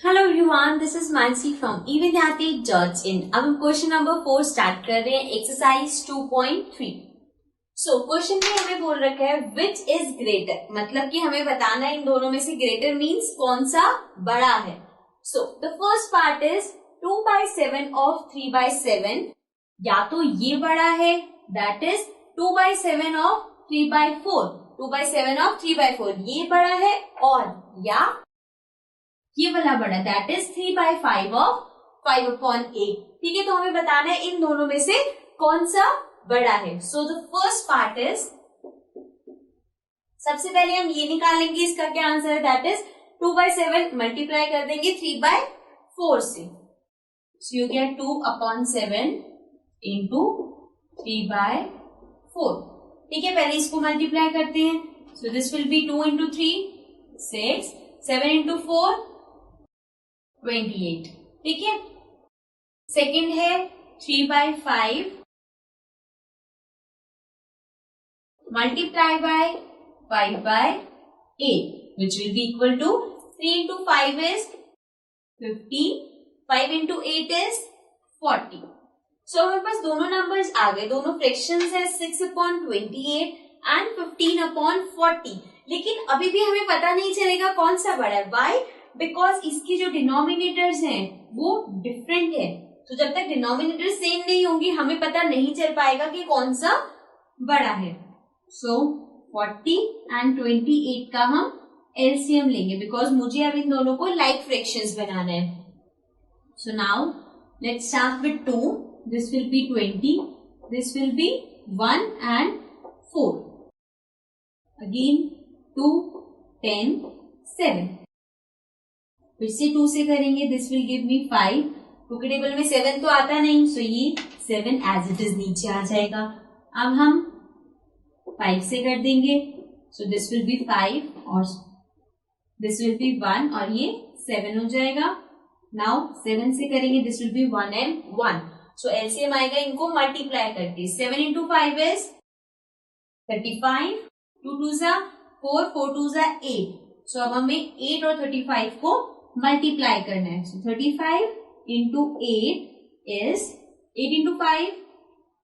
Hello everyone, this is Mansi from evidyati.in। अब हम question number 4 start कर रहे हैं, एक्सरसाइज 2.3। सो क्वेश्चन में हमें बोल रखा है विच इज ग्रेटर, मतलब कि हमें बताना है इन दोनों में से ग्रेटर मीन्स कौन सा बड़ा है। So the first part is 2/7 of 3/7, या तो ये बड़ा है दैट इज 2/7 ऑफ 3/4, 2/7 ऑफ 3/4 ये बड़ा है, और या ये वाला बड़ा दैट इज 3/5 ऑफ 5/8। ठीक है, तो हमें बताना है इन दोनों में से कौन सा बड़ा है। So the first part is, सबसे पहले हम ये निकालेंगे इसका क्या आंसर है, दैट इज 2/7 मल्टीप्लाई कर देंगे 3/4 से। So you get 2/7 into 3/4। ठीक है, पहले इसको मल्टीप्लाई करते हैं। So this will be 2 into 3 6, 7 into 4 28। ठीक है, सेकेंड है 3/5 multiply by 5/8 which will be equal to 3 into 5 is 15, 5 into 8 is 40। So हमारे पास दोनों नंबर्स आ गए, दोनों फ्रैक्शंस है 6/28 एंड 15/40। लेकिन अभी भी हमें पता नहीं चलेगा कौन सा बड़ा है। वाई? बिकॉज इसकी जो डिनोमिनेटर्स हैं वो डिफरेंट है। तो जब तक डिनोमिनेटर सेम नहीं होंगी हमें पता नहीं चल पाएगा कि कौन सा बड़ा है। सो 40 एंड 28 का हम एलसीएम लेंगे बिकॉज मुझे अब इन दोनों को लाइक फ्रैक्शंस बनाना है। So now let's start with 2, this will be 20, this will be 1 and 4, again 2, 10, 7। फिर से 2 से करेंगे, this will give me 5। Two के टेबल में 7 तो आता नहीं, सो ये 7 एज इट इज नीचे आ जाएगा। अब हम 5 से कर देंगे, सो दिस विल बी 5 और दिस विल बी 1 और ये 7 हो जाएगा। नाउ 7 से करेंगे, this will be 1 and 1। So LCM आएगा इनको मल्टीप्लाई करके। 7 इंटू 5 इज 35, 2 2 जा 4, 4 2 जा 8। सो अब हमें 8 और 35 को मल्टीप्लाई करना है। सो 35 इंटू 8 इज 8 इंटू 5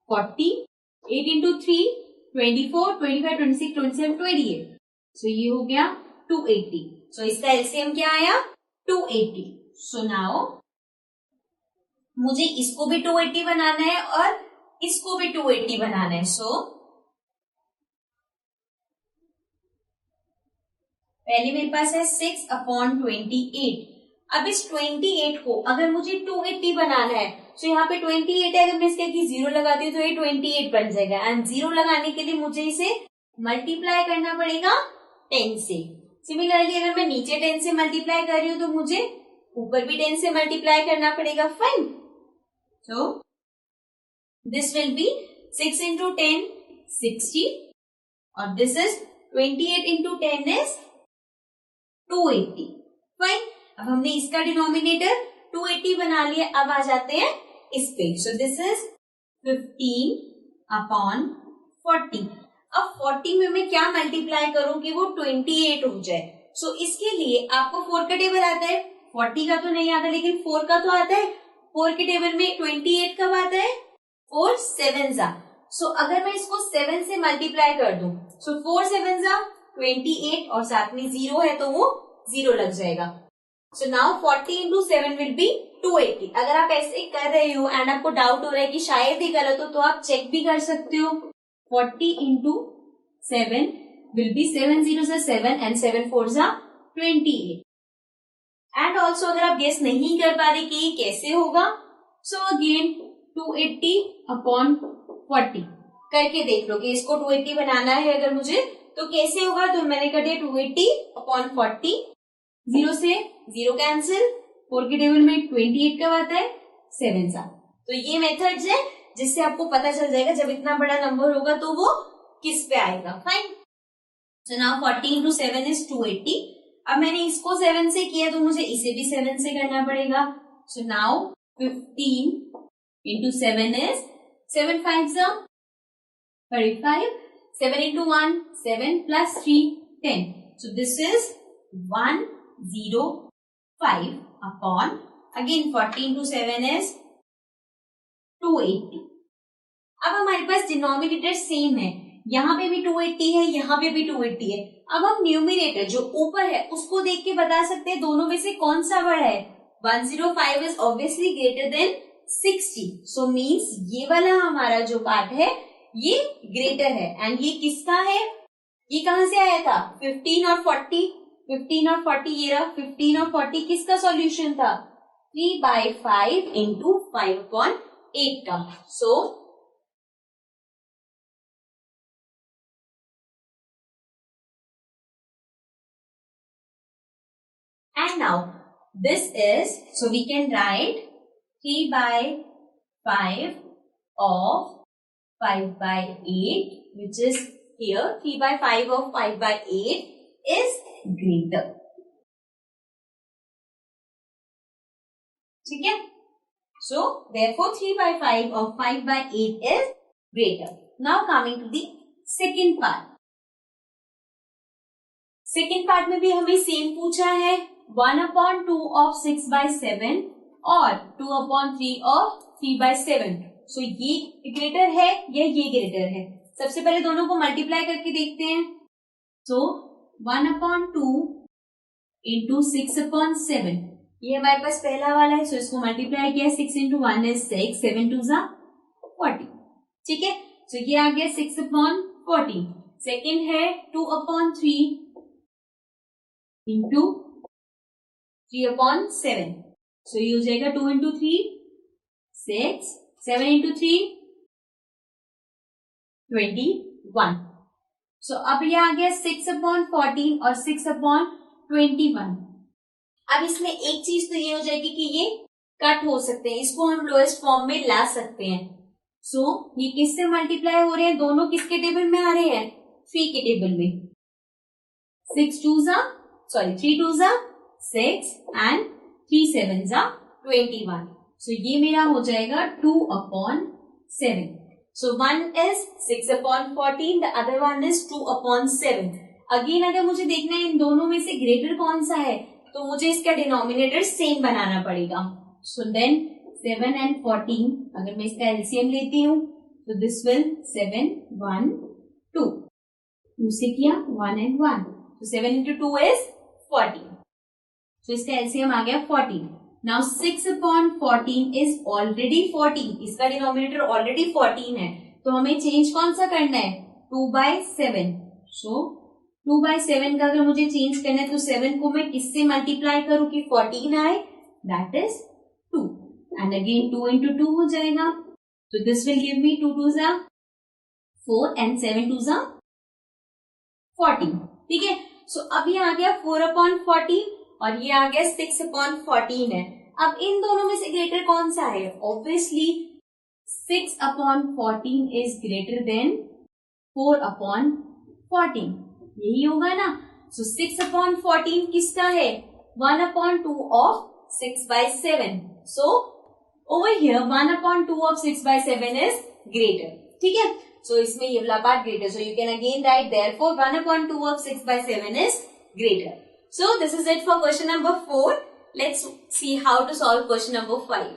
40, 8 इंटू 3 24, 25, 26, 27, 28। सो ये हो गया 280। सो इसका एलसीएम क्या आया 280। सो नाउ मुझे इसको भी 280 बनाना है और इसको भी 280 बनाना है। सो पहले मेरे पास है 6/28। अब इस 28 को अगर मुझे 280 बनाना है, तो यहाँ पे 28 है, अगर मैं इसके की 0 लगाती हूँ तो ये 28 बन जाएगा। एंड 0 लगाने के लिए मुझे इसे मल्टीप्लाई करना पड़ेगा 10 से। सिमिलरली अगर मैं नीचे 10 से मल्टीप्लाई कर रही हूँ तो मुझे ऊपर भी 10 से मल्टीप्लाई करना पड़ेगा। Fine, so this will B 6 into 10 60 और this is 28 into 10 is 280। Fine, अब हमने इसका डिनोमिनेटर 280 बना लिया। अब आ जाते हैं इस पे। So this is 15/40। अब 40 में मैं क्या मल्टीप्लाई करूं कि वो 28 हो जाए। सो इसके लिए आपको 4 का टेबल आता है, 40 का तो नहीं आता लेकिन 4 का तो आता है। 4 के टेबल में 28 कब आता है, 4 7 जा। सो अगर मैं इसको 7 से मल्टीप्लाई कर दूं, सो 4 7 जा 28 और साथ में 0 है तो वो 0 लग जाएगा। So now 40 into 7 will be 280। अगर आप ऐसे कर रहे हो एंड आपको डाउट हो रहा है कि शायद ही गलत हो तो आप चेक भी कर सकते हो। 40 इंटू 7 विल बी 7 0 से 7 एंड 7 4 जा 28। एंड ऑल्सो अगर आप गेस नहीं कर पा रहे कि ये कैसे होगा, सो अगेन 280/40 करके देख लो कि इसको 280 बनाना है अगर मुझे तो कैसे होगा। तो मैंने कर दिया 280/40, 0 से 0 कैंसिल, 4 के टेबल में 28 कब आता है, 7 सा। तो ये मेथड्स है जिससे आपको पता चल जाएगा जब इतना बड़ा नंबर होगा तो वो किस पे आएगा। Fine, so now 40 into 7 is 280। अब मैंने इसको 7 से किया तो मुझे इसे भी 7 से करना पड़ेगा। सो नाउ 15 इंटू 7 इज 7 5 जा 35, 7 into 1, 7 plus 3, 10. So this is 105 upon, again 40 into 7 is 280. अब हमारे पास डिनोमिनेटर सेम है, यहाँ पे भी 280 है, यहाँ पे भी 280 है. अब हम न्यूमिनेटर जो ऊपर है उसको देख के बता सकते हैं दोनों में से कौन सा बड़ा है. 105 is obviously greater than 60. So means ये वाला हमारा जो पार्ट है ये ग्रेटर है. एंड ये किसका है, ये कहां से आया था, 15 और 40. 15 और 40 ये रहा, 15 और 40 किसका सॉल्यूशन था, 3/5 into 5/8 का. सो and now this is, so we can write 3/5 of 5/8, which is here 3/5 of 5/8 is greater. ठीक है. So therefore 3/5 of 5/8 is greater. Now coming to the second part. Second part में भी हमें सेम पूछा है, 1/2 of 6/7 और 2/3 of 3/7. सो ये greater है या ये ग्रेटर है. सबसे पहले दोनों को मल्टीप्लाई करके देखते हैं. सो 1/2 into 6/7, ये हमारे पास पहला वाला है. सो इसको मल्टीप्लाई किया, 6 into 1 is 6, 7 2 is 40. ठीक है. सो ये आ गया 6/40. सेकेंड है 2/3 into 3/7. सो ये हो जाएगा 2 into 3 6, 7 into 3 21. सो अब ये आ गया 6/14 और 6/21. अब इसमें एक चीज तो ये हो जाएगी कि ये कट हो सकते हैं, इसको हम लोएस्ट फॉर्म में ला सकते हैं. सो ये किससे मल्टीप्लाई हो रहे हैं, दोनों किसके टेबल में आ रहे हैं, 3 के टेबल में. 3 2s are 6 and 3 7s are 21. So ये मेरा हो जाएगा 2/7. So one is 6/14, the other one is 2/7. Again अगर मुझे देखना है इन दोनों में से ग्रेटर कौन सा है, तो मुझे इसका डिनोमिनेटर सेम बनाना पड़ेगा. So then 7 and 14, अगर मैं इसका एलसीएम लेती हूँ तो दिस विल 7 1 2. 2 से किया 1 and 1. So 7 into 2 is 14. So इसका एलसीएम आ गया 14. Now 6/14 is already 14. इसका डिनोमिनेटर ऑलरेडी 14 है, तो हमें चेंज कौन सा करना है, 2/7. So 2/7 का अगर मुझे चेंज करना है तो 7 को मैं किससे मल्टीप्लाई करूं कि 14 आए, that is 2. And again 2 into 2 हो जाएगा. So this will give me 2 2s are 4 and 7 2s are 14. ठीक है. सो अब ये आ गया 4/14 और ये आ गया 6/14 है. अब इन दोनों में से ग्रेटर कौन सा है, ऑब्वियसली 6/14 इज ग्रेटर देन 4/14. यही होगा ना. सो 6/14 किसका है, 1/2 of 6/7. So over here 1/2 of 6/7 is greater. ठीक है. So इसमें ये वाला part greater. So you can again write therefore 1/2 of 6/7 is greater. So this is it for question number 4. Let's see how to solve question number 5.